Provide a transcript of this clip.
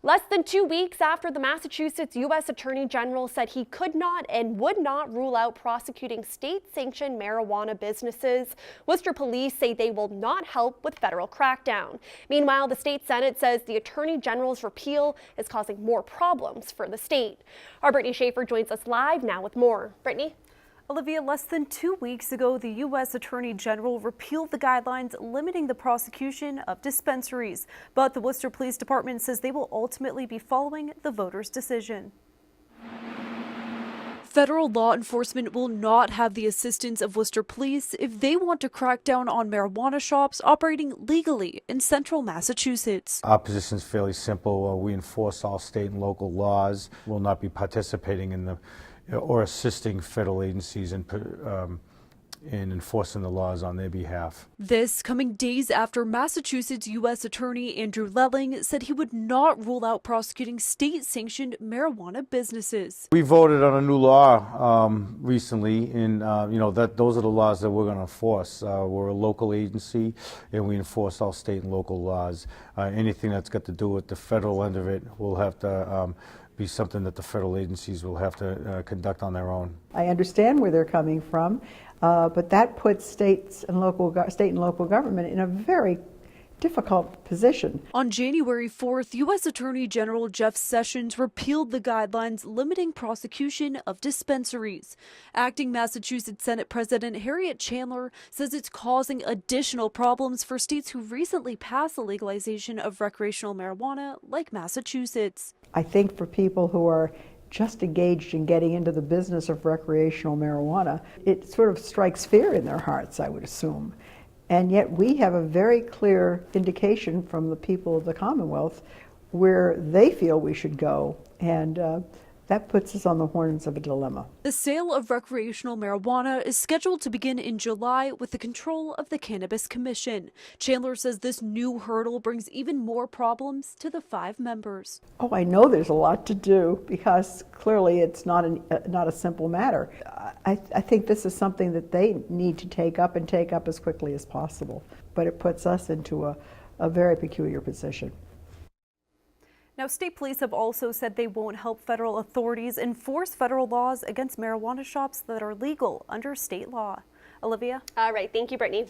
Less than 2 weeks after the Massachusetts U.S. Attorney General said he could not and would not rule out prosecuting state-sanctioned marijuana businesses, Worcester Police say they will not help with federal crackdown. Meanwhile, the state Senate says the Attorney General's repeal is causing more problems for the state. Our Brittany Schaefer joins us live now with more. Brittany? Olivia, less than 2 weeks ago, the U.S. Attorney General repealed the guidelines limiting the prosecution of dispensaries. But the Worcester Police Department says they will ultimately be following the voters' decision. Federal law enforcement will not have the assistance of Worcester Police if they want to crack down on marijuana shops operating legally in central Massachusetts. Our position is fairly simple. We enforce all state and local laws. We'll not be participating in or assisting federal agencies in enforcing the laws on their behalf. This coming days after Massachusetts U.S. Attorney Andrew Lelling said he would not rule out prosecuting state-sanctioned marijuana businesses. We voted on a new law recently, and those are the laws that we're going to enforce. We're a local agency, and we enforce all state and local laws. Anything that's got to do with the federal end of it will have to be something that the federal agencies will have to conduct on their own. I understand where they're coming from, but that puts state and local government in a very difficult position. On January 4th, U.S. Attorney General Jeff Sessions repealed the guidelines limiting prosecution of dispensaries. Acting Massachusetts Senate President Harriet Chandler says it's causing additional problems for states who recently passed the legalization of recreational marijuana, like Massachusetts. I think for people who are just engaged in getting into the business of recreational marijuana, it sort of strikes fear in their hearts, I would assume. And yet we have a very clear indication from the people of the Commonwealth where they feel we should go, and that puts us on the horns of a dilemma. The sale of recreational marijuana is scheduled to begin in July with the control of the Cannabis Commission. Chandler says this new hurdle brings even more problems to the 5 members. Oh, I know there's a lot to do because clearly it's not a simple matter. I think this is something that they need to take up as quickly as possible, but it puts us into a very peculiar position. Now, state police have also said they won't help federal authorities enforce federal laws against marijuana shops that are legal under state law. Olivia? All right. Thank you, Brittany.